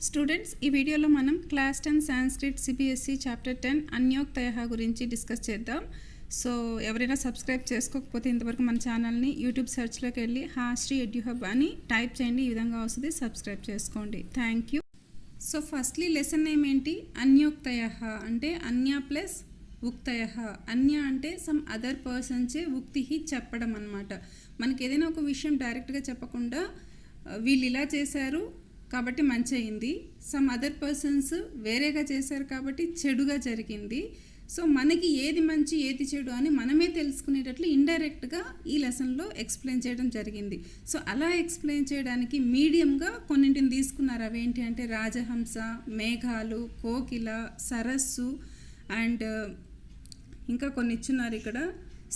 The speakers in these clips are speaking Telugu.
స్టూడెంట్స్ ఈ వీడియోలో మనం క్లాస్ 10 సాంస్క్రిట్ సిబిఎస్ఈ చాప్టర్ 10 అన్యోక్తయః గురించి డిస్కస్ చేద్దాం. సో ఎవరైనా సబ్స్క్రైబ్ చేసుకోకపోతే ఇంతవరకు మన ఛానల్ని యూట్యూబ్ సెర్చ్లోకి వెళ్ళి హాస్ట్రీ ఎడ్యుహబ్ అని టైప్ చేయండి. ఈ విధంగా వస్తుంది, సబ్స్క్రైబ్ చేసుకోండి. Thank you. So firstly lesson name ఏంటి? అన్యోక్తయః అంటే అన్య ప్లస్ ఉక్తయః. అన్య అంటే సమ్ అదర్ పర్సన్చే ఉక్తి చెప్పడం అన్నమాట. మనకి ఏదైనా ఒక విషయం డైరెక్ట్గా చెప్పకుండా వీళ్ళు ఇలా చేశారు కాబట్టి మంచి అయింది, సమ్ అదర్ పర్సన్స్ వేరేగా చేశారు కాబట్టి చెడుగా జరిగింది. సో మనకి ఏది మంచి ఏది చెడు అని మనమే తెలుసుకునేటట్లు ఇండైరెక్ట్గా ఈ లెసన్లో ఎక్స్ప్లెయిన్ చేయడం జరిగింది. సో అలా ఎక్స్ప్లెయిన్ చేయడానికి మీడియంగా కొన్నింటిని తీసుకున్నారు. అవేంటి అంటే రాజహంస, మేఘాలు, కోకిల, సరస్సు అండ్ ఇంకా కొన్ని ఇచ్చున్నారు ఇక్కడ.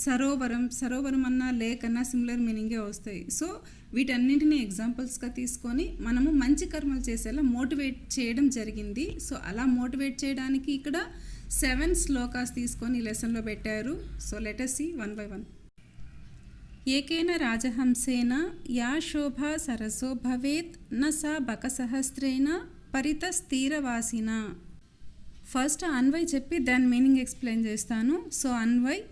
సరోవరం అన్నా లేక్ అన్నా సిమిలర్ మీనింగే వస్తాయి. సో వీటన్నింటినీ ఎగ్జాంపుల్స్గా తీసుకొని మనము మంచి కర్మలు చేసేలా మోటివేట్ చేయడం జరిగింది. సో అలా మోటివేట్ చేయడానికి ఇక్కడ 7 శ్లోకాస్ తీసుకొని ఈ లెసన్లో పెట్టారు. So let us see one by one. ఏకేన రాజహంసేన యా శోభా సరసో భవేత్ న సా బకసహస్రేణ పరితస్థీరవాసిన. ఫస్ట్ అన్వయ్ చెప్పి దాని మీనింగ్ ఎక్స్ప్లెయిన్ చేస్తాను. సో అన్వయ్,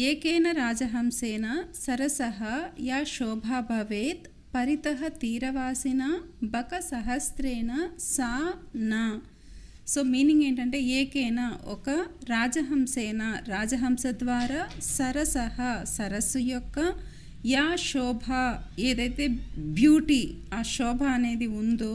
ఏకేన రాజహంసేన సరసః యా శోభా భవేత్ పరితః తీరవాసిన బకసహస్రేణ సా నా. సో మీనింగ్ ఏంటంటే ఏకేన ఒక రాజహంసేన రాజహంస ద్వారా సరసః సరస్సు యొక్క యా శోభ ఏదైతే బ్యూటీ ఆ శోభ అనేది ఉందో,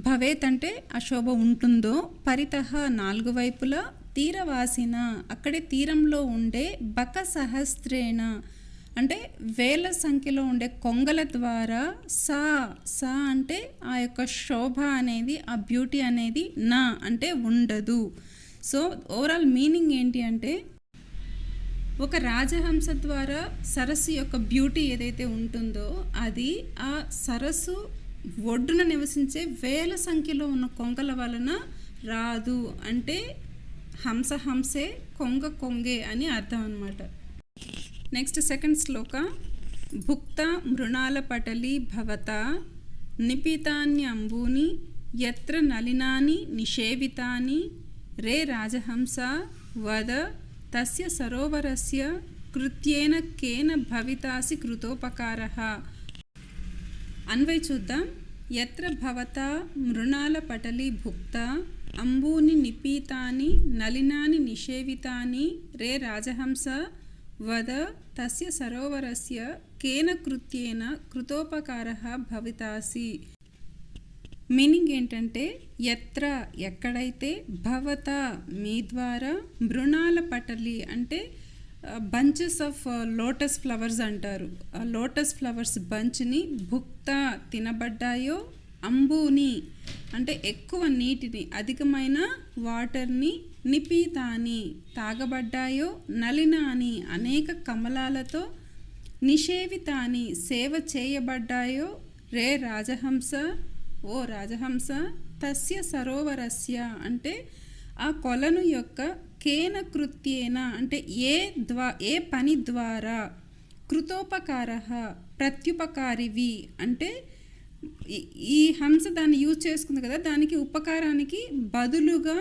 భవేత్ అంటే ఆ శోభ ఉంటుందో, పరితః 4 వైపులా, తీరవాసిన అక్కడే తీరంలో ఉండే, బక సహస్రేణ అంటే వేల సంఖ్యలో ఉండే కొంగల ద్వారా, సా అంటే ఆ యొక్క శోభ అనేది ఆ బ్యూటీ అనేది నా అంటే ఉండదు. సో ఓవరాల్ మీనింగ్ ఏంటి అంటే ఒక రాజహంస ద్వారా సరస్సు యొక్క బ్యూటీ ఏదైతే ఉంటుందో అది ఆ సరస్సు ఒడ్డున నివసించే వేల సంఖ్యలో ఉన్న కొంగల వలన రాదు. అంటే హంసే కొంగే అని అర్థం అన్నమాట. నెక్స్ట్ సెకండ్ శ్లోక. భుక్త మృణాల పటలి భవత నిపితాన్యంబూని యత్ర నలినాని నిషేవితాని రే రాజహంస వద తస్య సరోవరస్య కృత్యేన కేన భవితాసి కృతోపకారః. అన్వయ్ చూద్దాం. యత్ర భవత మృణాల పటలి భుక్త అంబూని నిపీతాని నలినాని నిషేవితాని రే రాజహంస వద తస్య సరోవరస్య కేన కృత్యేన కృతోపకారః భవితాసి. మీనింగ్ ఏంటంటే యత్ర ఎక్కడైతే, భవత మీ ద్వారా, మృణాల పటలి అంటే బంచెస్ ఆఫ్ లోటస్ ఫ్లవర్స్ అంటారు. ఆ లోటస్ ఫ్లవర్స్ బంచ్ని భుక్త తినబడ్డాయో, అంబూని అంటే ఎక్కువ నీటిని అధికమైన వాటర్ని, నిపీతాని తాగబడ్డాయో, నలినాని అనేక కమలాలతో, నిషేవితాని సేవ చేయబడ్డాయో, రే రాజహంస ఓ రాజహంస, తస్య సరోవరస్య అంటే ఆ కొలను యొక్క, కేన కృత్యేన అంటే ఏ పని ద్వారా, కృతోపకారః ప్రత్యుపకారివి అంటే ఈ హంస దాన్ని యూజ్ చేసుకుంది కదా, దానికి ఉపకారానికి బదులుగా,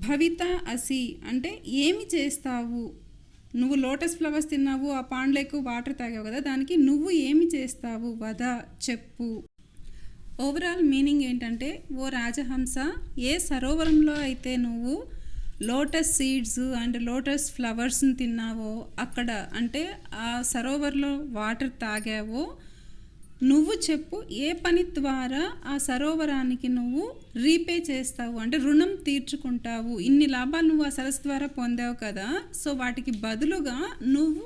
భవిత అసి అంటే ఏమి చేస్తావు, నువ్వు లోటస్ ఫ్లవర్స్ తిన్నావు, ఆ పాండ్లో ఎక్కువ వాటర్ తాగావు కదా, దానికి నువ్వు ఏమి చేస్తావు, వద చెప్పు. ఓవరాల్ మీనింగ్ ఏంటంటే ఓ రాజహంస, ఏ సరోవరంలో అయితే నువ్వు లోటస్ సీడ్స్ అండ్ లోటస్ ఫ్లవర్స్ని తిన్నావో అక్కడ అంటే ఆ సరోవర్లో వాటర్ తాగావో, నువ్వు చెప్పు ఏ పని ద్వారా ఆ సరోవరానికి నువ్వు రీపే చేస్తావు అంటే రుణం తీర్చుకుంటావు. ఇన్ని లాభాలు నువ్వు ఆ సరస్సు ద్వారా పొందావు కదా, సో వాటికి బదులుగా నువ్వు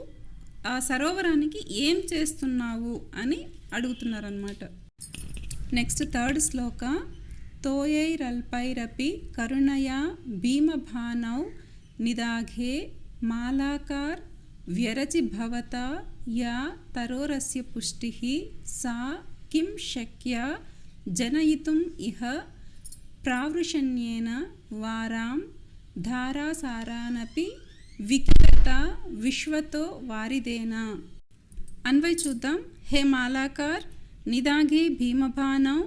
ఆ సరోవరానికి ఏం చేస్తున్నావు అని అడుగుతున్నారన్నమాట. నెక్స్ట్ థర్డ్ శ్లోక. తోయైరల్పైరపి కరుణయా భీమభానౌ నిదాఘే మాలాకార్ వ్యరచి భవత యా తరోరస్య పుష్టిః సా కిం శక్య జనయితుం ఇహ ప్రావృషణ్యేన వారాం ధారాసారానపి వికిరత విశ్వతో వారిదేనా. అన్వయ్ చూద్దాం. హే మాలాకార్, నిదాఘే భీమభానౌ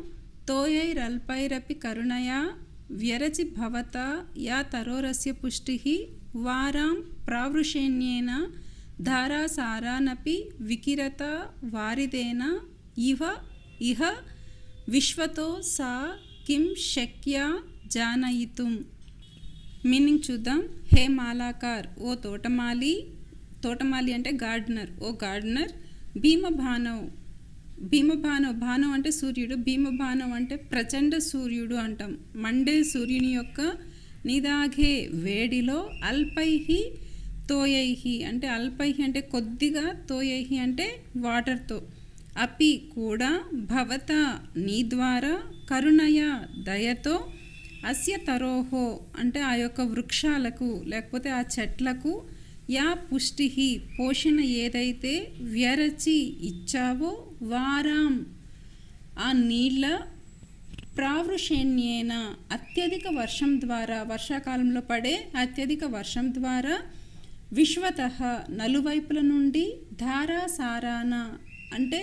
తోయైరల్పైరపి కరుణయా వ్యరచి భవతా యా తరోరస్య పుష్టిః వారాం ప్రావృషేణ్యేన ధారాసారానపి వికిరత వారిదేన ఇహ విశ్వతో సా కిం శక్యా జానయితుం. మీనింగ్ చూద్దాం. హే మాలాకార్, ఓ తోటమాలి. తోటమాలి అంటే గార్డెనర్. ఓ గార్డెనర్. భీమభానవ్. భానవ్ అంటే సూర్యుడు. భీమభానవ్ అంటే ప్రచండ సూర్యుడు అంటాం. మండే సూర్యుని యొక్క నిదాఘే వేడిలో అల్పైహి తోయైహి అంటే అల్పైహి అంటే కొద్దిగా, తోయైహి అంటే వాటర్తో, అపి కూడా, భవత నీ ద్వారా, కరుణయ దయతో, అస్య తరోహో అంటే ఆ యొక్క వృక్షాలకు లేకపోతే ఆ చెట్లకు, యా పుష్టి పోషణ ఏదైతే, వ్యరచి ఇచ్చావో, వారాం ఆ నీళ్ళ, ప్రావృషేణ్యేన అత్యధిక వర్షం ద్వారా, వర్షాకాలంలో పడే అత్యధిక వర్షం ద్వారా, విశ్వతః నలువైపుల నుండి, ధారాసారాన అంటే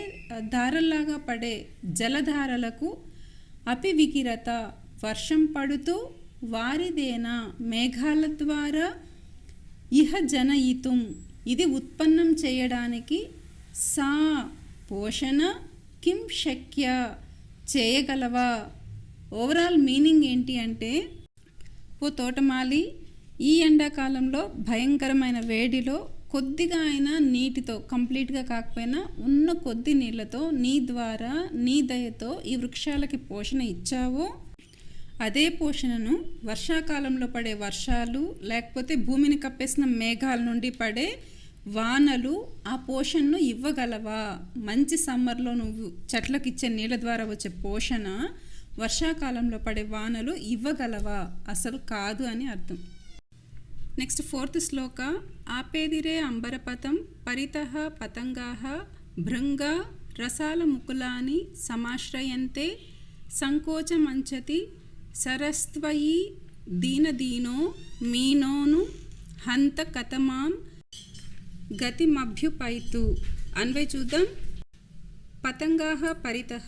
ధారల్లాగా పడే జలధారలకు, అపి వికిరత వర్షం పడుతూ, వారిదేనా మేఘాల ద్వారా, ఇహ జనయితుం ఇది ఉత్పన్నం చేయడానికి, సా పోషణ, కిం శక్య చేయగలవా. ఓవరాల్ మీనింగ్ ఏంటి అంటే, ఓ తోటమాలి, ఈ ఎండాకాలంలో భయంకరమైన వేడిలో కొద్దిగా అయినా నీటితో, కంప్లీట్గా కాకపోయినా ఉన్న కొద్ది నీళ్ళతో, నీ ద్వారా నీ దయతో ఈ వృక్షాలకి పోషణ ఇచ్చావో, అదే పోషణను వర్షాకాలంలో పడే వర్షాలు లేకపోతే భూమిని కప్పేసిన మేఘాల నుండి పడే వానలు ఆ పోషణను ఇవ్వగలవా. మంచి సమ్మర్లో నువ్వు చెట్లకు ఇచ్చే నీళ్ళ ద్వారా వచ్చే పోషణ వర్షాకాలంలో పడే వానలు ఇవ్వగలవా. అసలు కాదు అని అర్థం. నెక్స్ట్ 4th శ్లోక. ఆపేదిరే అంబరపతం పరితః పతంగాః భృంగా రసాల ముకులాని సమాశ్రయంతే సంకోచమంచతి సరస్త్వయి దీనదీనో మీనోను హంత కతమాం గతిమభ్యుపైతు. అన్వయ్ చూద్దాం. పతంగాః పరితః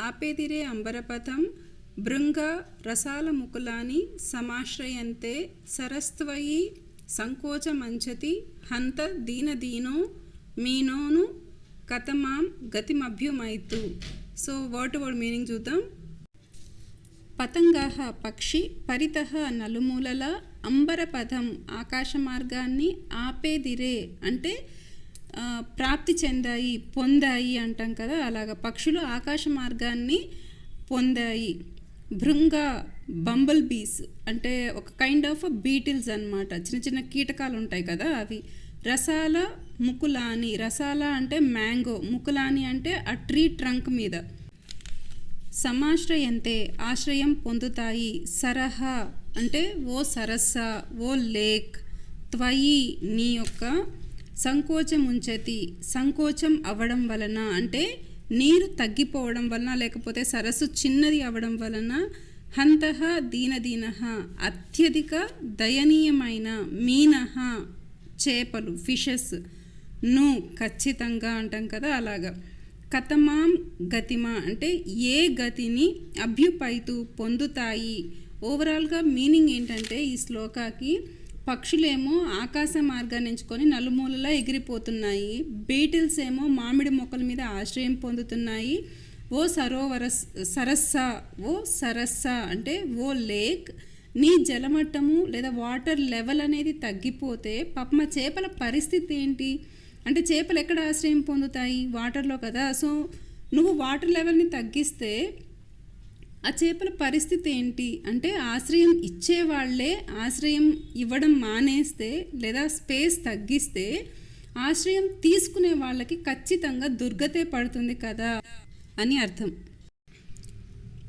ఆపేదిరే అంబరపతం భృంగా రసాల ముకులాని సమాశ్రయంతే సరస్త్వయి సంకోచమంచతి హంత దీనదీనో మీనోను కతమాం గతిమభ్యుమైతు. సో వర్డ్ మీనింగ్ చూద్దాం. పతంగాః పక్షి, పరితః నలుమూలల, అంబరపథం ఆకాశ మార్గాన్ని, ఆపేదిరే అంటే ప్రాప్తి చెందాయి, పొందాయి అంటాం కదా, అలాగా పక్షులు ఆకాశ మార్గాన్ని పొందాయి. భృంగా బంబల్ బీస్ అంటే ఒక కైండ్ ఆఫ్ బీటిల్స్ అన్నమాట, చిన్న చిన్న కీటకాలు ఉంటాయి కదా అవి. రసాల ముకులాని, రసాల అంటే మ్యాంగో, ముకులాని అంటే ఆ ట్రీ ట్రంక్ మీద. సమాశ్రయంతే ఆశ్రయం పొందుతాయి. సరహ అంటే ఓ సరస్స, ఓ లేక్. త్వయి నీ యొక్క, సంకోచం ఉంచతి సంకోచం అవ్వడం వలన అంటే నీరు తగ్గిపోవడం వలన లేకపోతే సరస్సు చిన్నది అవ్వడం వలన, హంతః దీనదీనః అత్యధిక దయనీయమైన, మీనః చేపలు ఫిషెస్, ను ఖచ్చితంగా అంటాం కదా అలాగా. కతమాం గతిమ అంటే ఏ గతిని, అభ్యుపైతు పొందుతాయి. ఓవరాల్గా మీనింగ్ ఏంటంటే ఈ శ్లోకాకి, పక్షులేమో ఆకాశ మార్గాన్ని ఎంచుకొని నలుమూలలా ఎగిరిపోతున్నాయి, బీటిల్స్ ఏమో మామిడి మొక్కల మీద ఆశ్రయం పొందుతున్నాయి. ఓ సరస్స అంటే ఓ లేక్, నీ జలమట్టము లేదా వాటర్ లెవెల్ అనేది తగ్గిపోతే పాపం చేపల పరిస్థితి ఏంటి అంటే, చేపలు ఎక్కడ ఆశ్రయం పొందుతాయి, వాటర్లో కదా. సో నువ్వు వాటర్ లెవెల్ని తగ్గిస్తే ఆ చేపల పరిస్థితి ఏంటి అంటే, ఆశ్రయం ఇచ్చేవాళ్లే ఆశ్రయం ఇవ్వడం మానేస్తే లేదా స్పేస్ తగ్గిస్తే, ఆశ్రయం తీసుకునే వాళ్ళకి ఖచ్చితంగా దుర్గతే పడుతుంది కదా అని అర్థం.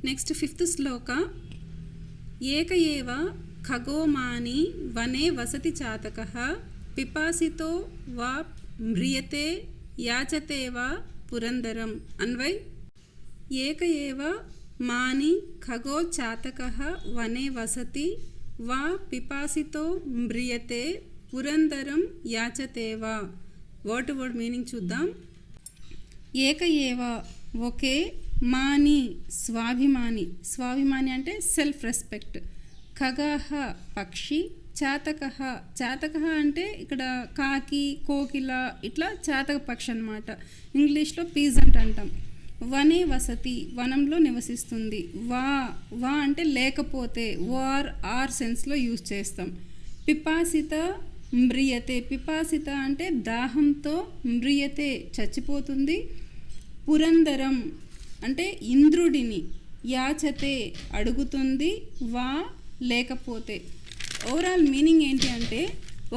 నెక్స్ట్ 5th శ్లోక. ఏక ఏవ ఖగోమాని వనే వసతి చాతకః పిపాసితో వా మ్రియతే యాచతే వా పురందరం. అన్వయ్. ఏక ఏవ మాని ఖగో చాతకః వనే వసతి వా పిపాసితో మ్రియతే పురందరం యాచతే వా. వర్డ్ మీనింగ్ చూద్దాం. ఏక ఏవ ఒకే, మాని స్వాభిమాని, స్వాభిమాని అంటే సెల్ఫ్ రెస్పెక్ట్. ఖగః పక్షి, చాతకః, చాతకః అంటే ఇక్కడ కాకి, కోకిల ఇట్లా చాతక పక్షి అన్నమాట. ఇంగ్లీష్లో పీజెంట్ అంటాం. వనే వసతి, వనంలో నివసిస్తుంది. వా, వా అంటే లేకపోతే, ఆర్ సెన్స్లో యూజ్ చేస్తాం. పిపాసిత మ్రియతే, పిపాసిత అంటే దాహంతో, మ్రియతే చచ్చిపోతుంది. పురందరం అంటే ఇంద్రుడిని, యాచతే అడుగుతుంది. వా లేకపోతే. ఓవరాల్ మీనింగ్ ఏంటి అంటే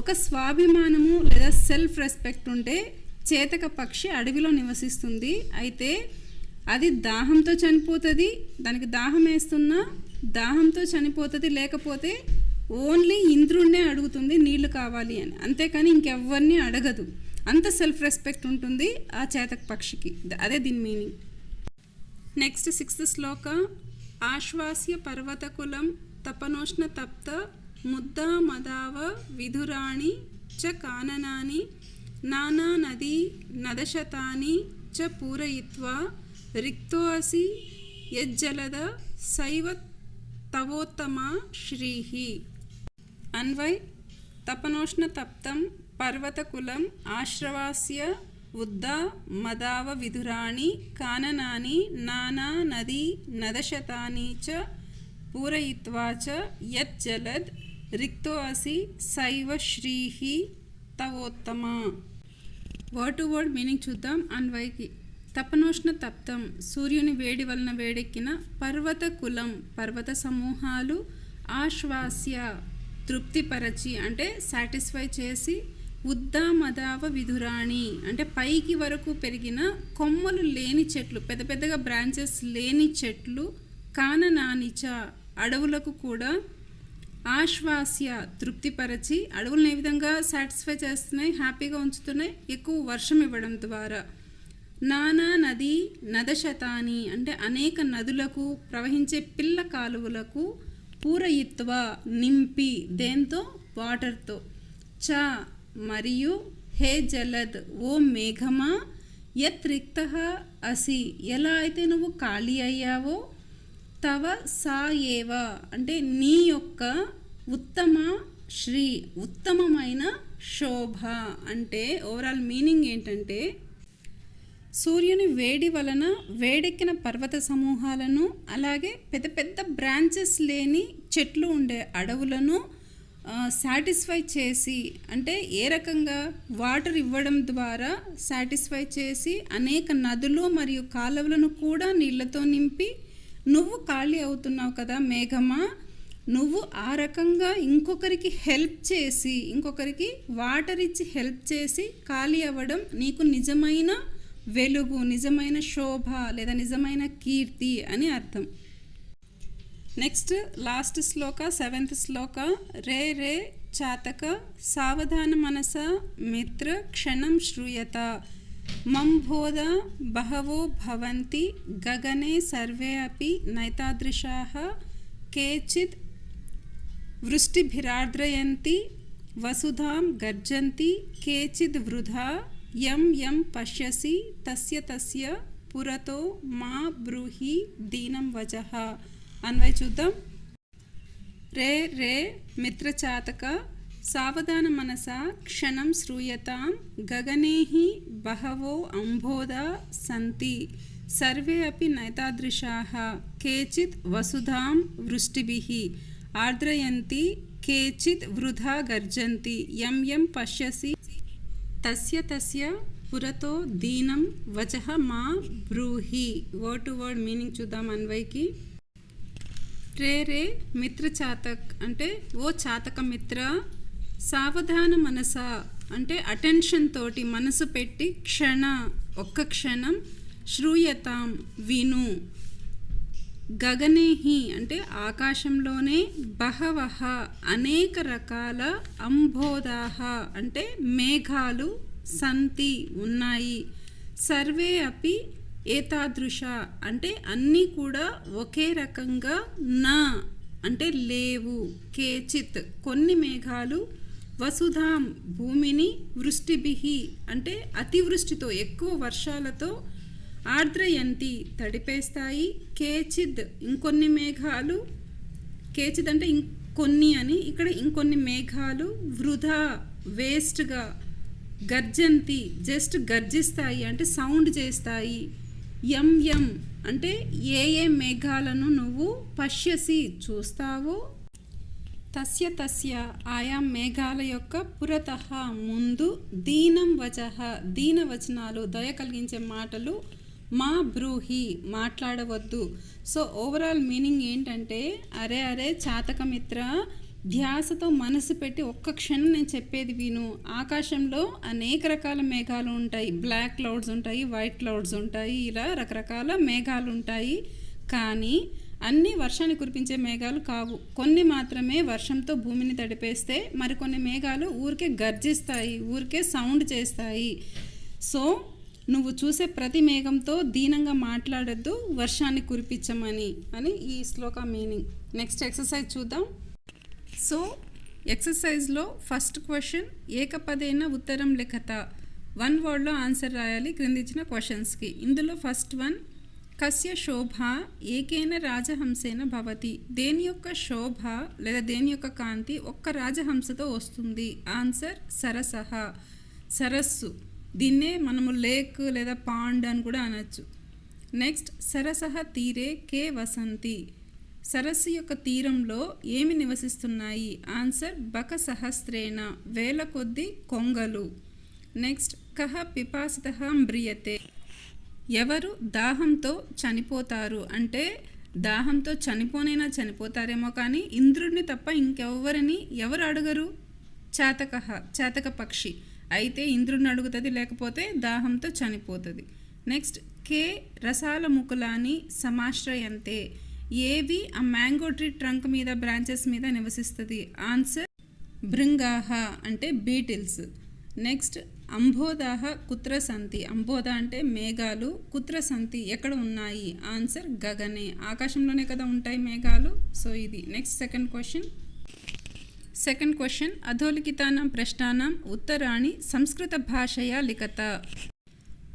ఒక స్వాభిమానము లేదా సెల్ఫ్ రెస్పెక్ట్ ఉంటే చేతక పక్షి అడవిలో నివసిస్తుంది. అయితే అది దాహంతో చనిపోతుంది, దానికి దాహం వేస్తున్నా దాహంతో చనిపోతుంది. లేకపోతే ఓన్లీ ఇంద్రుడినే అడుగుతుంది నీళ్లు కావాలి అని, అంతేకాని ఇంకెవ్వరిని అడగదు. అంత సెల్ఫ్ రెస్పెక్ట్ ఉంటుంది ఆ చేతక పక్షికి. అదే దీని మీనింగ్. నెక్స్ట్ 6th శ్లోక. ఆశ్వాస్య పర్వతకులం తపనోష్ణ తప్త ముద్దా మదావ విధురాణి చ కాననాని నానా నదీ నదశతాని చ పూరయిత్వా రిక్తో అసి యజ్జలద సైవ తవోత్తమా శ్రీహి. అన్వయ్. తపనోష్ణ తప్తం పర్వతకులం ఆశ్రవాస్య ఉద్దా మదావ విధురాణి కాననాని నానా నదీ నదశతాని చ పూరయిత్వా చ యజ్జలద్ రిక్తో అసి సైవ శ్రీహి తవోత్తమా. వర్డ్ టు వర్డ్ మీనింగ్ చూద్దాం. అన్వయ్కి. తపనోష్ణ తప్తం సూర్యుని వేడి వలన వేడెక్కిన, పర్వత కులం పర్వత సమూహాలు, ఆశ్వాస్య తృప్తిపరచి అంటే సాటిస్ఫై చేసి, ఉద్దామదావ విధురాణి అంటే పైకి వరకు పెరిగిన కొమ్మలు లేని చెట్లు, పెద్ద పెద్దగా బ్రాంచెస్ లేని చెట్లు, కాననానిచ అడవులకు కూడా, ఆశ్వాస్య తృప్తిపరచి అడవులను ఏ విధంగా సాటిస్ఫై చేస్తున్నాయి, హ్యాపీగా ఉంచుతున్నాయి, ఎక్కువ వర్షం ఇవ్వడం ద్వారా. నానా నది నదశతాని అంటే అనేక నదులకు, ప్రవహించే పిల్ల కాలువలకు, పూరయిత్వ నింపి, దేంతో వాటర్తో, చ మరియు, హే జలద్ ఓ మేఘమా, యత్ రిక్తః అసి ఎలా అయితే నువ్వు ఖాళీ అయ్యావో, తవ సా ఏవ అంటే నీ యొక్క, ఉత్తమ శ్రీ ఉత్తమమైన శోభ అంటే ఓవరాల్ మీనింగ్ ఏంటంటే సూర్యుని వేడి వలన వేడెక్కిన పర్వత సమూహాలను, అలాగే పెద్ద పెద్ద బ్రాంచెస్ లేని చెట్లు ఉండే అడవులను సాటిస్ఫై చేసి, అంటే ఏ రకంగా వాటర్ ఇవ్వడం ద్వారా సాటిస్ఫై చేసి, అనేక నదులు మరియు కాలువలను కూడా నీళ్లతో నింపి, నువ్వు ఖాళీ అవుతున్నావు కదా మేఘమా, నువ్వు ఆ రకంగా ఇంకొకరికి హెల్ప్ చేసి, ఇంకొకరికి వాటర్ ఇచ్చి హెల్ప్ చేసి ఖాళీ అవ్వడం నీకు నిజమైన వెలుగు, నిజమైన శోభ లేదా నిజమైన కీర్తి అని అర్థం. నెక్స్ట్ లాస్ట్ శ్లోక 7th శ్లోక. రే రే చాతక సావధాన మనస మిత్ర క్షణం శ్రూయత మంబోధ బహవో భవంతి గగనే సర్వే అపి నైతాదృశాః కేచిద్ వృష్టిభిరార్ద్రయంతి వసుధాం గర్జంతి కేచిద్ వృధా యం యం పశ్యసి తస్య తస్య పురతో మా బ్రూహి దీనం వజః. అన్వయ్ చూద్దాం. రే రే మిత్రచాతక సావధాన మనసా క్షణం శ్రూయతాం గగనేహి బహవో అంబోధా సంతి సర్వే అపి నైతాదృశాః కేచిత్ వసుధాం వృష్టిభిః ఆర్ద్రయంతి కేచిత్ వృధా గర్జంతి యం యం పశ్యసి తస్య తస్య పురతో దీనం వచః మా బ్రూహి. వర్డ్ టు వర్డ్ మీనింగ్ చూద్దాం అన్వయ్కి. రే రే మిత్ర చాతక్ అంటే ఓ చాతక మిత్ర, సావధాన మనస అంటే అటెన్షన్ తోటి మనసు పెట్టి, క్షణ ఒక్క క్షణం, శ్రూయతాం విను, గగనేహి అంటే ఆకాశంలోనే, బహవహ అనేక రకాల, అంబోధాః అంటే మేఘాలు, సంతి ఉన్నాయి, సర్వే అపి ఏతాదృశ అంటే అన్నీ కూడా ఒకే రకంగా, నా అంటే లేవు, కేచిత్ కొన్ని మేఘాలు, వసుధాం భూమిని, వృష్టిభిః అంటే అతివృష్టితో ఎక్కువ వర్షాలతో ఆర్ద్రయంతి తడిపేస్తాయి, కేచిద్ ఇంకొన్ని మేఘాలు, కేచిద్ అంటే ఇంకొన్ని అని, ఇక్కడ ఇంకొన్ని మేఘాలు వృధా వేస్ట్గా, గర్జంతి జస్ట్ గర్జిస్తాయి అంటే సౌండ్ చేస్తాయి, యం యం అంటే ఏ ఏ మేఘాలను నువ్వు పశ్యసి చూస్తావో, తస్య తస్య ఆయా మేఘాల యొక్క పురతః ముందు, దీనం వచః దీనవచనాలు దయ కలిగించే మాటలు, మా బ్రూహి మాట్లాడవద్దు. సో ఓవరాల్ మీనింగ్ ఏంటంటే, అరే అరే చాతకమిత్ర, ధ్యాసతో మనసు పెట్టి ఒక్క క్షణం నేను చెప్పేది విను. ఆకాశంలో అనేక రకాల మేఘాలు ఉంటాయి, బ్లాక్ క్లౌడ్స్ ఉంటాయి, వైట్ క్లౌడ్స్ ఉంటాయి, ఇలా రకరకాల మేఘాలు ఉంటాయి. కానీ అన్నీ వర్షాన్ని కురిపించే మేఘాలు కావు. కొన్ని మాత్రమే వర్షంతో భూమిని తడిపేస్తే, మరికొన్ని మేఘాలు ఊరికే గర్జిస్తాయి, ఊరికే సౌండ్ చేస్తాయి. సో నువ్వు చూసే ప్రతి మేఘంతో దీనంగా మాట్లాడద్దు, వర్షాన్ని కురిపించమని అని ఈ శ్లోక మీనింగ్. నెక్స్ట్ ఎక్సర్సైజ్ చూద్దాం. సో ఎక్సర్సైజ్లో ఫస్ట్ క్వశ్చన్, ఏకపదేన ఉత్తరం లిఖత, 1 వర్డ్లో ఆన్సర్ రాయాలి క్రింద ఇచ్చిన క్వశ్చన్స్కి. ఇందులో ఫస్ట్ వన్, కస్య శోభ ఏకేన రాజహంసేన భవతి, దేని యొక్క శోభ లేదా దేని యొక్క కాంతి ఒక్క రాజహంసతో వస్తుంది. ఆన్సర్ సరసః, సరస్సు. దీన్నే మనము లేక్ లేదా పాండ్ అని కూడా అనొచ్చు. నెక్స్ట్, సరసః తీరే కే వసంతి, సరస్సు యొక్క తీరంలో ఏమి నివసిస్తున్నాయి. ఆన్సర్ బక సహస్రేణ, వేల కొద్ది కొంగలు. నెక్స్ట్, కహ పిపాసితః మ్రియతే, ఎవరు దాహంతో చనిపోతారు అంటే దాహంతో చనిపోనైనా చనిపోతారేమో కానీ ఇంద్రుడిని తప్ప ఇంకెవ్వరిని ఎవరు అడగరు. చాతకః చాతక పక్షి అయితే ఇంద్రుడిని అడుగుతుంది, లేకపోతే దాహంతో చనిపోతుంది. నెక్స్ట్, కే రసాల ముకులాని సమాశ్రయంతే, ఏవి ఆ మ్యాంగో ట్రీ ట్రంక్ మీద బ్రాంచెస్ మీద నివసిస్తుంది. ఆన్సర్ భృంగాహ అంటే బీటిల్స్. నెక్స్ట్, అంబోదాహ కుత్ర సంతి, అంబోద అంటే మేఘాలు, కుత్ర సంతి ఎక్కడ ఉన్నాయి. ఆన్సర్ గగనే, ఆకాశంలోనే కదా ఉంటాయి మేఘాలు. సో ఇది. నెక్స్ట్ సెకండ్ క్వశ్చన్, అధోలిఖితానాం ప్రశ్నానాం ఉత్తరాణి సంస్కృత భాషయా లిఖత.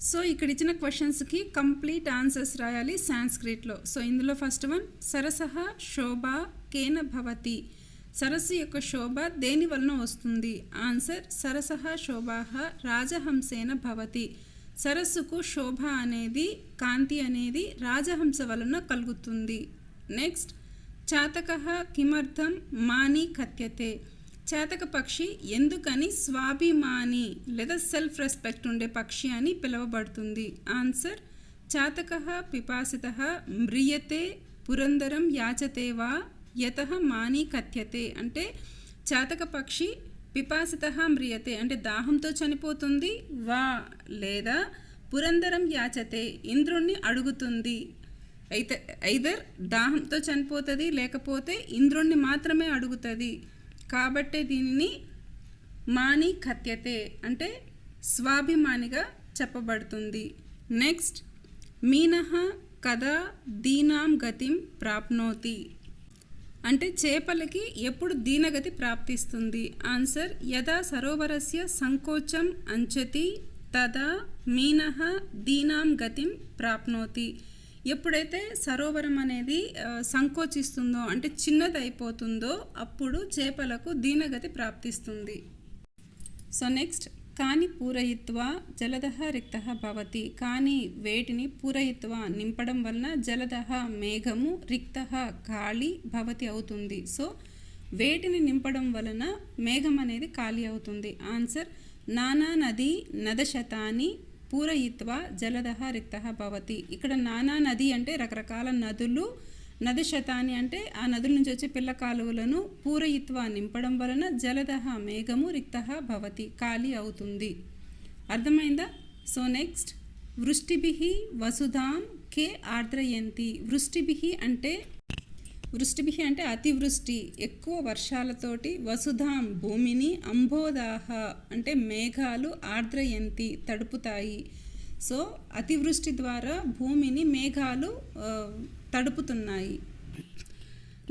సో ఇక్కడ ఇచ్చిన క్వశ్చన్స్కి కంప్లీట్ ఆన్సర్స్ రాయాలి సాంస్క్రిట్లో. సో ఇందులో ఫస్ట్ వన్, సరసః శోభ కేన భవతి, సరస్సు యొక్క శోభ దేని వలన వస్తుంది. ఆన్సర్ సరసః శోభాః రాజహంసేన భవతి, సరస్సుకు శోభ అనేది కాంతి అనేది రాజహంస వలన కలుగుతుంది. నెక్స్ట్, చాతకః కిమర్థం మాని కథ్యతే, చాతక పక్షి ఎందుకని స్వాభిమాని లేదా సెల్ఫ్ రెస్పెక్ట్ ఉండే పక్షి అని పిలువబడుతుంది. ఆన్సర్ చాతకః పిపాసితః మ్రియతే పురందరం యాచతే వా యతః మాని కథ్యతే, అంటే చాతక పక్షి పిపాసితః మ్రియతే అంటే దాహంతో చనిపోతుంది, వా లేదా పురందరం యాచతే ఇంద్రుణ్ణి అడుగుతుంది. అయితే ఐదర్ దాహంతో చనిపోతుంది లేకపోతే ఇంద్రుణ్ణి మాత్రమే అడుగుతుంది. కాబట్టే దీనిని మాని కథ్యతే అంటే స్వాభిమానిగా చెప్పబడుతుంది. నెక్స్ట్, మీనః కదా దీనాం గతిం ప్రాప్నోతి, అంటే చేపలకి ఎప్పుడు దీనగతి ప్రాప్తిస్తుంది. ఆన్సర్ యదా సరోవరస్య సంకోచం అంచతి తదా మీనః దీనాం గతిం ప్రాప్నోతి, ఎప్పుడైతే సరోవరం అనేది సంకోచిస్తుందో అంటే చిన్నది అయిపోతుందో అప్పుడు చేపలకు దీనగతి ప్రాప్తిస్తుంది. సో నెక్స్ట్, కాని పూరయిత్వా జలదః రిక్తః భవతి, కానీ వేటిని పూరయిత్వా నింపడం వలన జలదః మేఘము, రిక్తః ఖాళీ, భవతి అవుతుంది. సో వేటిని నింపడం వలన మేఘం అనేది ఖాళీ అవుతుంది. ఆన్సర్ నానా నది నదశతాని పూరయిత్వా జలదః రిక్తః భవతి. ఇక్కడ నానా నది అంటే రకరకాల నదులు, నది శతాని అంటే ఆ నదుల నుంచి వచ్చే పిల్ల కాలువలను పూరయిత్వా నింపడం వలన జలదః మేఘము, రిక్తః భవతి ఖాళీ అవుతుంది. అర్థమైందా? సో నెక్స్ట్, వృష్టిభిః వసుధాం కే ఆర్ద్రయంతి, వృష్టిభిః అంటే అతివృష్టి ఎక్కువ వర్షాలతోటి, వసుధాం భూమిని, అంబోదాహ అంటే మేఘాలు, ఆర్ద్రయంతి తడుపుతాయి. సో అతివృష్టి ద్వారా భూమిని మేఘాలు తడుపుతున్నాయి.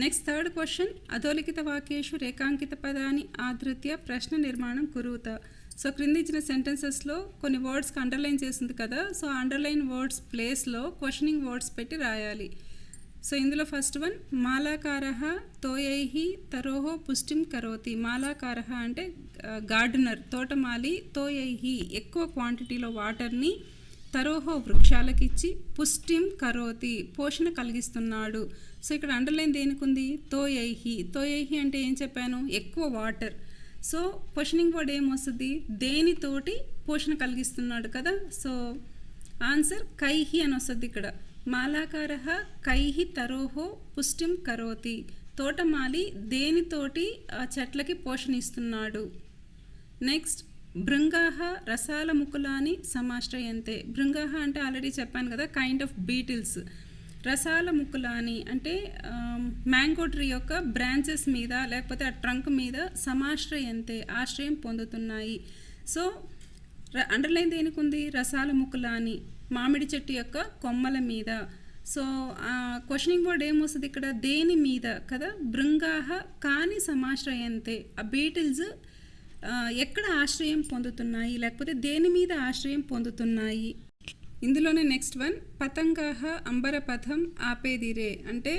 నెక్స్ట్ థర్డ్ క్వశ్చన్, అధోలిఖిత వాక్యేషు రేఖాంకిత పదాన్ని ఆధృత్య ప్రశ్న నిర్మాణం కురుత. సో క్రింద ఇచ్చిన సెంటెన్సెస్లో కొన్ని వర్డ్స్కి అండర్లైన్ చేసింది కదా, సో అండర్లైన్ వర్డ్స్ ప్లేస్లో క్వశ్చనింగ్ వర్డ్స్ పెట్టి రాయాలి. సో ఇందులో ఫస్ట్ వన్ మాలాకారః తోయైః తరోః పుష్టిం కరోతి. మాలాకారః అంటే గార్డెనర్, తోటమాలి, తోయైః ఎక్కువ క్వాంటిటీలో వాటర్ని, తరోహ వృక్షాలకు ఇచ్చి, పుష్టిం కరోతి పోషణ కలిగిస్తున్నాడు. సో ఇక్కడ అండర్లైన్ దేనికి ఉంది? తోయైహి. తోయైహి అంటే ఏం చెప్పాను? ఎక్కువ వాటర్. సో క్వశ్చనింగ్ వర్డ్ ఏమొస్తుంది? దేనితోటి పోషణ కలిగిస్తున్నాడు కదా. సో ఆన్సర్ కైహి అని వస్తుంది ఇక్కడ. మాలాకారః కైహి తరోహో పుష్టిం కరోతి. తోటమాలి దేనితోటి ఆ చెట్లకి పోషణ ఇస్తున్నాడు. నెక్స్ట్ భృంగాః రసాల ముకులాని సమాశ్రయంతే. భృంగాః అంటే ఆల్రెడీ చెప్పాను కదా, కైండ్ ఆఫ్ బీటిల్స్. రసాల ముకులాని అంటే మ్యాంగో ట్రీ యొక్క బ్రాంచెస్ మీద లేకపోతే ఆ ట్రంక్ మీద సమాశ్రయంతే ఆశ్రయం పొందుతున్నాయి. సో అండర్లైన్ దేనికి ఉంది? రసాల ముకులాని మామిడి చెట్టు యొక్క కొమ్మల మీద. సో క్వశ్చనింగ్ వర్డ్ ఏమొస్తుంది ఇక్కడ? దేని మీద కదా. భృంగాః కాని సమాశ్రయంతే. ఆ బీటిల్స్ ఎక్కడ ఆశ్రయం పొందుతున్నాయి లేకపోతే దేని మీద ఆశ్రయం పొందుతున్నాయి. ఇందులోనే నెక్స్ట్ వన్ పతంగాః అంబరపథం ఆపేదిరే అంటే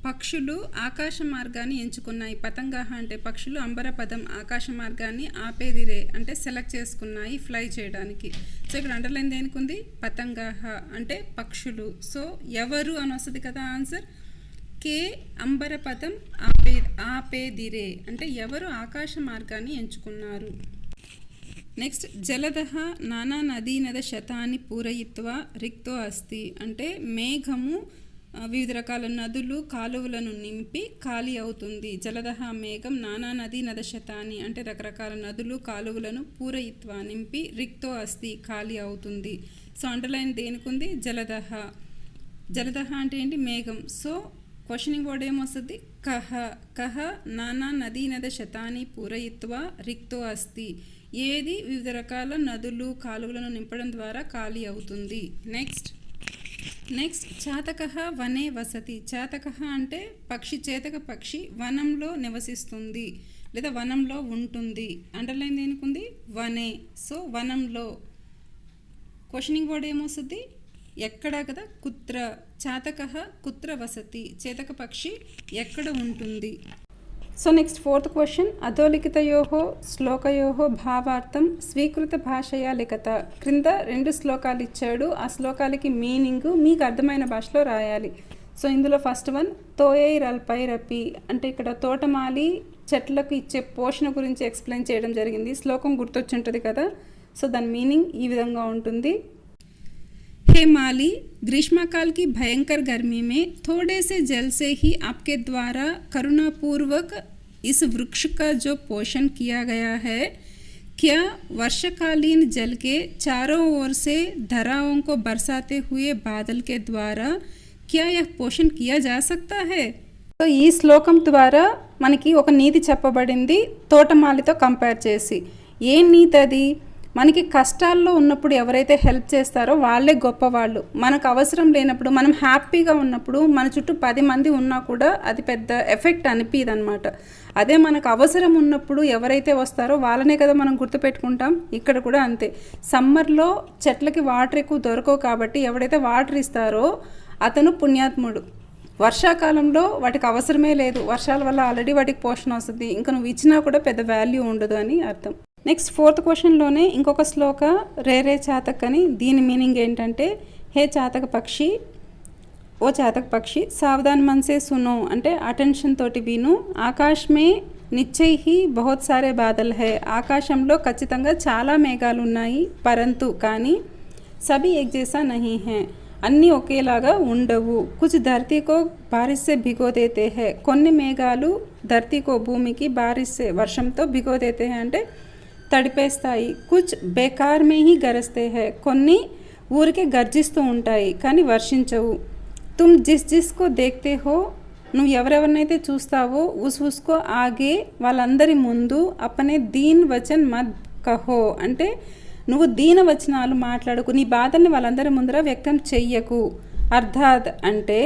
పక్షులు ఆకాశ మార్గాన్ని ఎంచుకున్నాయి. పతంగాః అంటే పక్షులు, అంబరపథం ఆకాశ మార్గాన్ని, ఆపేదిరే అంటే సెలెక్ట్ చేసుకున్నాయి ఫ్లై చేయడానికి. సో ఇక్కడ అండర్లైన్ దేనికి ఉంది? పతంగాః అంటే పక్షులు. సో ఎవరు అని వస్తుంది కదా ఆన్సర్. కే అంబరపథం ఆపేదిరే అంటే ఎవరు ఆకాశ మార్గాన్ని ఎంచుకున్నారు. నెక్స్ట్ జలదః నానా నదీనద శతాన్ని పూరయిత్వా రిక్తో అస్తి అంటే మేఘము వివిధ రకాల నదులు కాలువలను నింపి ఖాళీ అవుతుంది. జలదః మేఘం, నానా నదీ నద శతాన్ని అంటే రకరకాల నదులు కాలువలను, పూరయిత్వా నింపి, రిక్తో అస్తి ఖాళీ అవుతుంది. సో అండర్లైన్ దేనికి ఉంది? జలదః. జలదః అంటే ఏంటి? మేఘం. సో క్వశ్చనింగ్ వర్డ్ ఏమొస్తుంది? కహ. కహ నానా నదీ నద శతాన్ని పూరయిత్వా రిక్తో అస్తి. ఏది వివిధ రకాల నదులు కాలువలను నింపడం ద్వారా ఖాళీ అవుతుంది. నెక్స్ట్ చాతకః వనే వసతి. చాతకః అంటే పక్షి, చేతక పక్షి వనంలో నివసిస్తుంది లేదా వనంలో ఉంటుంది. అండర్లైన్ దేనికి ఉంది? వనే. సో వనంలో. క్వశ్చనింగ్ వర్డ్ ఏమొస్తుంది? ఎక్కడ కదా. కుత్ర. చాతకః కుత్ర వసతి. చేతక పక్షి ఎక్కడ ఉంటుంది. సో నెక్స్ట్ ఫోర్త్ క్వశ్చన్ అధోలిఖితయోః శ్లోకయోః భావార్థం స్వీకృత భాషయా లిఖత. క్రింద 2 శ్లోకాలు ఇచ్చాడు. ఆ శ్లోకాలకి మీనింగ్ మీకు అర్థమైన భాషలో రాయాలి. సో ఇందులో ఫస్ట్ వన్ తోయైరల్పైరపి అంటే ఇక్కడ తోటమాలి చెట్లకు ఇచ్చే పోషణ గురించి ఎక్స్ప్లెయిన్ చేయడం జరిగింది. శ్లోకం గుర్తొచ్చుంటుంది కదా. సో దాని మీనింగ్ ఈ విధంగా ఉంటుంది. हे माली, ग्रीष्मकाल की भयंकर गर्मी में थोड़े से जल से ही आपके द्वारा करुणापूर्वक इस वृक्ष का जो पोषण किया गया है, क्या वर्षाकालीन जल के चारों ओर से धाराओं को बरसाते हुए बादल के द्वारा क्या यह पोषण किया जा सकता है? సో ఈ శ్లోకం ద్వారా మనకి ఒక నీతి చెప్పబడింది తోటమాలితో కంపేర్ చేసి. ఏ నీతి అది? మనకి కష్టాల్లో ఉన్నప్పుడు ఎవరైతే హెల్ప్ చేస్తారో వాళ్ళే గొప్పవాళ్ళు. మనకు అవసరం లేనప్పుడు, మనం హ్యాపీగా ఉన్నప్పుడు మన చుట్టూ 10 మంది ఉన్నా కూడా అది పెద్ద ఎఫెక్ట్ అనిపిది అనమాట. అదే మనకు అవసరం ఉన్నప్పుడు ఎవరైతే వస్తారో వాళ్ళనే కదా మనం గుర్తుపెట్టుకుంటాం. ఇక్కడ కూడా అంతే. సమ్మర్లో చెట్లకి వాటర్ ఎక్కువ దొరకవు కాబట్టి ఎవడైతే వాటర్ ఇస్తారో అతను పుణ్యాత్ముడు. వర్షాకాలంలో వాటికి అవసరమే లేదు, వర్షాల వల్ల ఆల్రెడీ వాటికి పోషణ వస్తుంది, ఇంకా నువ్వు ఇచ్చినా కూడా పెద్ద వాల్యూ ఉండదు అని అర్థం. నెక్స్ట్ ఫోర్త్ క్వశ్చన్లోనే ఇంకొక శ్లోక రే చాతక్ అని. దీని మీనింగ్ ఏంటంటే హే చాతక పక్షి, ఓ చాతక పక్షి సావధాన్ మనసే సునో అంటే అటెన్షన్ తోటి విను. ఆకాశమే నిశ్చై హీ బహుత్ సారే బాదల్ హై ఆకాశంలో ఖచ్చితంగా చాలా మేఘాలు ఉన్నాయి. పరంతు కానీ సభీ ఏక్ జైసా నహీ హై అన్నీ ఒకేలాగా ఉండవు. కుచ్ ధర్తీకో బారిష్ సే భిగో దేతే హై కొన్ని మేఘాలు ధర్తీకో భూమికి బారిష్ సే వర్షంతో భిగో దేతే హై అంటే తడిపేస్తాయి. కుచ్ బేకార్ మే హీ గరస్తే హై కొన్ని ఊరికే గర్జిస్తూ ఉంటాయి కానీ వర్షించవు. తుమ్ జిస్కో దేఖ్తే హో నువ్వు ఎవరెవరినైతే చూస్తావో ఉస్కో ఆగే వాళ్ళందరి ముందు అపనే దీన్ వచన్ మత్ కహో అంటే నువ్వు దీన వచనాలు మాట్లాడుకు, నీ బాధల్ని వాళ్ళందరి ముందర వ్యక్తం చెయ్యకు. అర్థాత్ అంటే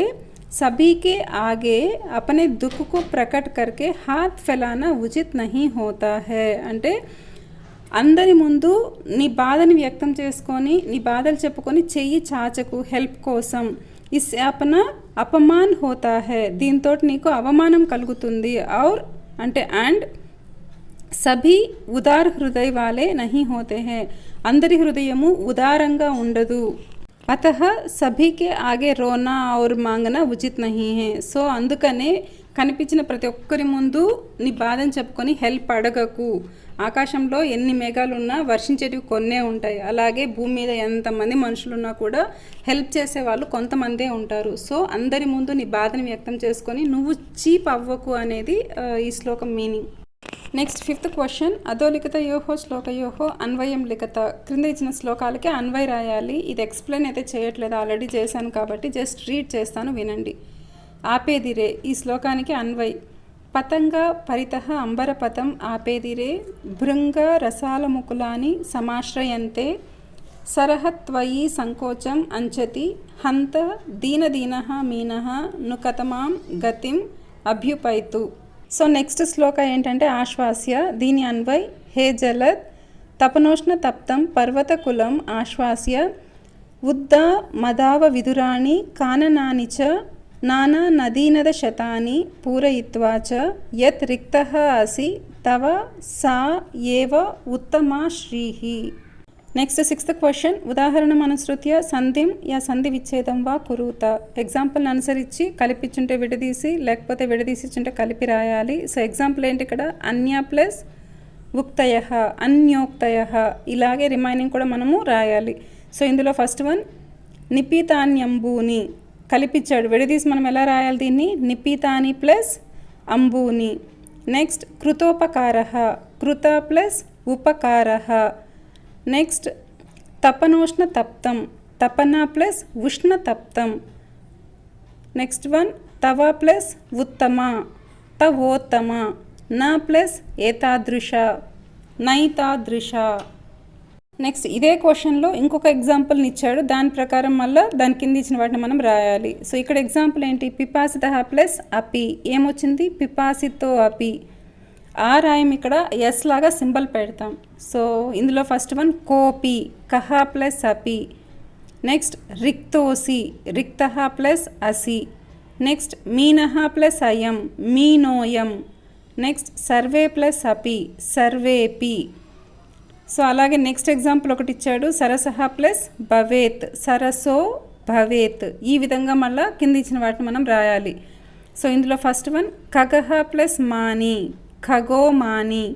సభీకే ఆగే అపనే దుఃఖకు ప్రకట్ కర్కే హాత్ ఫెలానా ఉచిత్ నహీ హోతా హై అంటే అందరి ముందు నీ బాధని వ్యక్తం చేసుకొని నీ బాధలు చెప్పుకొని చెయ్యి చాచకు హెల్ప్ కోసం. ఈ శాపన అపమాన్ హోతా హై, దీంతో నీకు అవమానం కలుగుతుంది. ఔర్ అంటే అండ్ సభీ ఉదార్ హృదయ వాలే నహీ హోతే హై, అందరి హృదయము ఉదారంగా ఉండదు. అతః సభీకే ఆగే రోనా ఔర్ మాంగనా ఉచిత్ నహీ హై, సో అందుకనే కనిపించిన ప్రతి ఒక్కరి ముందు నీ బాధను చెప్పుకొని హెల్ప్ అడగకు. ఆకాశంలో ఎన్ని మేఘాలు ఉన్నా వర్షించేటివి కొన్నే ఉంటాయి, అలాగే భూమి మీద ఎంతమంది మనుషులున్నా కూడా హెల్ప్ చేసే వాళ్ళు కొంతమందే ఉంటారు. సో అందరి ముందు నీ బాధను వ్యక్తం చేసుకొని నువ్వు చీప్ అవ్వకు అనేది ఈ శ్లోకం మీనింగ్. నెక్స్ట్ 5th క్వశ్చన్, అధోలిఖిత యోహో శ్లోకయోహో అన్వయం లిఖిత, క్రింద ఇచ్చిన శ్లోకాలకి అన్వయ రాయాలి. ఇది ఎక్స్ప్లెయిన్ అయితే చేయట్లేదు, ఆల్రెడీ చేశాను కాబట్టి జస్ట్ రీడ్ చేస్తాను, వినండి. ఆపేదిరే, ఈ శ్లోకానికి అన్వయ్. పతంగ పరితః అంబరపతం ఆపేదిరే, భృంగ రసాల ముకులాని సమాశ్రయంతే, సరహత్వయి సంకోచం అంచతి, హంత దీనదీనః మీనః నుకతమాం గతిం అభ్యుపైతు. సో నెక్స్ట్ శ్లోక ఏంటంటే ఆశ్వాస్య, దీని అన్వయ్. హే జలద్ తపనోష్ణ తప్తం పర్వతకులం ఆశ్వాస్య, ఉద్ద మదావ విదురాణి కాననాని చ, నానా నదీనద శతాని పూరయిత్వా చ, యత్ రిక్తః అసి తవ సా ఏవ ఉత్తమా శ్రీః. నెక్స్ట్ 6th క్వశ్చన్, ఉదాహరణం అనుసృత్య సంధిం యా సంధి విచ్ఛేదం వా కురూత, ఎగ్జాంపుల్ని అనుసరించి కలిపిచ్చుంటే విడదీసి, లేకపోతే విడదీసిచ్చుంటే కలిపి రాయాలి. సో ఎగ్జాంపుల్ ఏంటి ఇక్కడ, అన్య ప్లస్ ఉక్తయ అన్యోక్తయ, ఇలాగే రిమైనింగ్ కూడా మనము రాయాలి. సో ఇందులో ఫస్ట్ వన్ నిపీతాన్యంబూని, కలిపిచ్చాడు, విడదీసి మనం ఎలా రాయాలి దీన్ని, నిపీతాని ప్లస్ అంబూని. నెక్స్ట్ కృతోపకార, కృత ప్లస్ ఉపకార. నెక్స్ట్ తపనోష్ణ తప్తం, తపన ప్లస్ ఉష్ణ తప్తం. నెక్స్ట్ వన్ తవ ప్లస్ ఉత్తమ, తవోత్తమ. నా ప్లస్ ఏతాదృశ, నైతాదృశ. నెక్స్ట్ ఇదే క్వశ్చన్లో ఇంకొక ఎగ్జాంపుల్ని ఇచ్చాడు, దాని ప్రకారం మళ్ళీ దాని కింద ఇచ్చిన వాటిని మనం రాయాలి. సో ఇక్కడ ఎగ్జాంపుల్ ఏంటి, పిపాసిత ప్లస్ అపి, ఏమొచ్చింది పిపాసితో అపి. ఆ రాయం ఇక్కడ ఎస్ లాగా సింబల్ పెడతాం. సో ఇందులో ఫస్ట్ వన్ కోపి, కహ ప్లస్ అపి. నెక్స్ట్ రిక్తోసి, రిక్త ప్లస్ అసి. నెక్స్ట్ మీనః ప్లస్ అయం, మీనోయం. నెక్స్ట్ సర్వే ప్లస్ అపి, సర్వేపి. సో అలాగే నెక్స్ట్ ఎగ్జాంపుల్ ఒకటి ఇచ్చాడు, సరసహ ప్లస్ భవేత్, సరసో భవేత్. ఈ విధంగా మళ్ళీ కింద ఇచ్చిన వాటిని మనం రాయాలి. సో ఇందులో ఫస్ట్ వన్ ఖగహ ప్లస్ మాని, ఖగో మాని.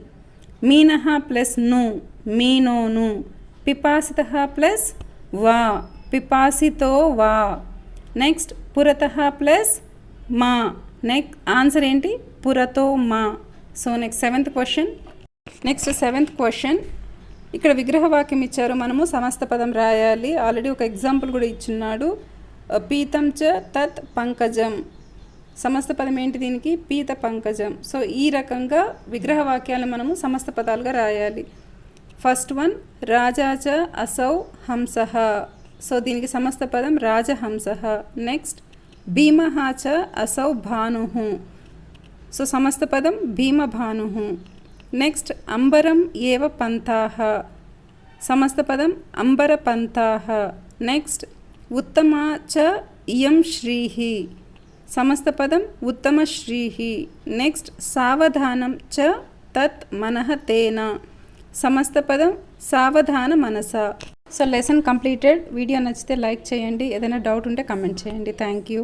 మీనః ప్లస్ ను, మీనోను. పిపాసితః ప్లస్ వా, పిపాసితో వా. నెక్స్ట్ పురతః ప్లస్ మా. నెక్స్ట్ ఆన్సర్ ఏంటి, పురతో మా. So next 7th question. Next 7th question, ఇక్కడ విగ్రహవాక్యం ఇచ్చారు, మనము సమస్త పదం రాయాలి. ఆల్రెడీ ఒక ఎగ్జాంపుల్ కూడా ఇచ్చున్నాడు, పీతం చ తత్ పంకజం. సమస్త పదం ఏంటి దీనికి, పీత పంకజం. సో ఈ రకంగా విగ్రహవాక్యాలు మనము సమస్త పదాలుగా రాయాలి. ఫస్ట్ వన్ రాజా చ అసౌ హంసః, సో దీనికి సమస్త పదం రాజహంసః. నెక్స్ట్ భీమః చ అసౌ భానుః, సో సమస్త పదం భీమభానుః. నెక్స్ట్ అంబరం ఏవ పంథాః, సమస్త పదం అంబరపంథాః. నెక్స్ట్ ఉత్తమా చ ఇయం శ్రీః, సమస్త పదం ఉత్తమశ్రీః. నెక్స్ట్ సావధానం చ తత్ మనః తేన, సమస్త పదం సావధాన మనస. So lesson completed. వీడియో నచ్చితే లైక్ చేయండి, ఏదైనా డౌట్ ఉంటే కమెంట్ చేయండి. Thank you.